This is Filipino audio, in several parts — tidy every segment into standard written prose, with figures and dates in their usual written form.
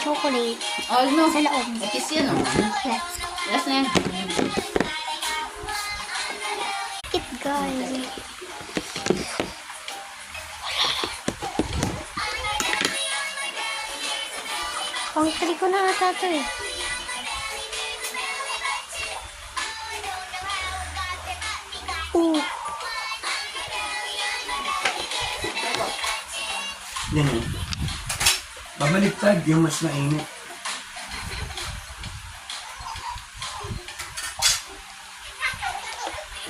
chocolate. Oh, no. Sa loob. Kiss yan, oh. Let's go. Last na yan. It guys. Pang 3 ko na ata ito eh. Yan yun. Babaliktad yung mas mainit.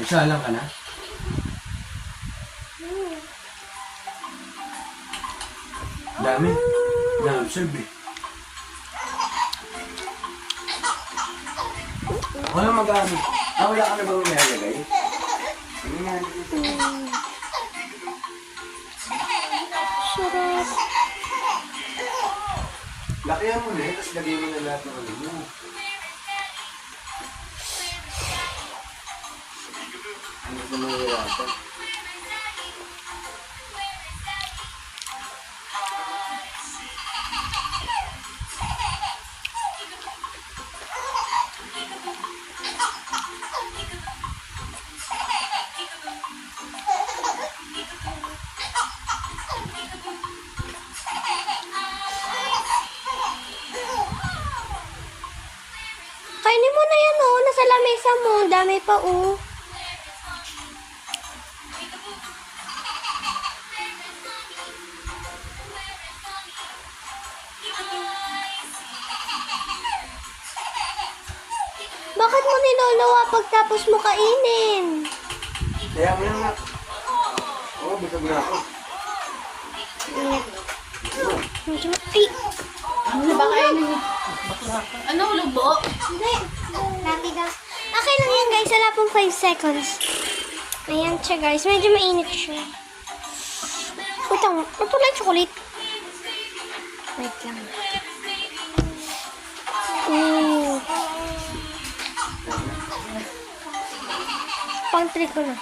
Isa lang ka na? Dami. Na-observe eh. Wala mag-aamit. Wala ka na bang nilalagay? Ano yan? Sarap. Lakihan mo na eh, tapos lagay mo na lahat ng ano mo. Ano ba mahihirapan? Kainin mo na yan oh. Nasa lamesa mo. Dami pa oh. Bakit mo nilolowa pagtapos mo kainin? Kaya mo na nga. Oo, busog na ako. Medyo ay! Ano na ba kainin niyo? Ano, lubo? Hindi. Natigas. Okay lang yan guys. Wala pong 5 seconds. Ayan siya guys. Medyo mainit siya. Wait lang. Ito lang chocolate. Wait lang. Ooh. Pang 3 ko na.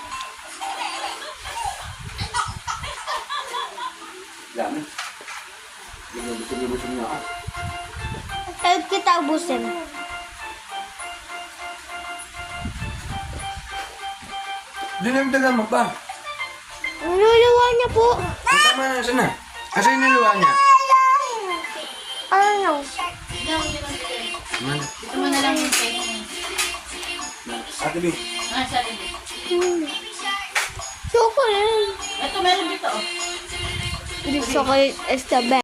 Dami. Busog na ako. Tayo kita ubusin. Dinagdagan mo pa. Niluluwa niya po. Ang tama na, saan na? Kasi niluwa niya. Ano? Man. Ito mo na lang yung kainin. Ate B. Ah, sorry. Chocolate. Ito, meron dito, oh. This chocolate is the best.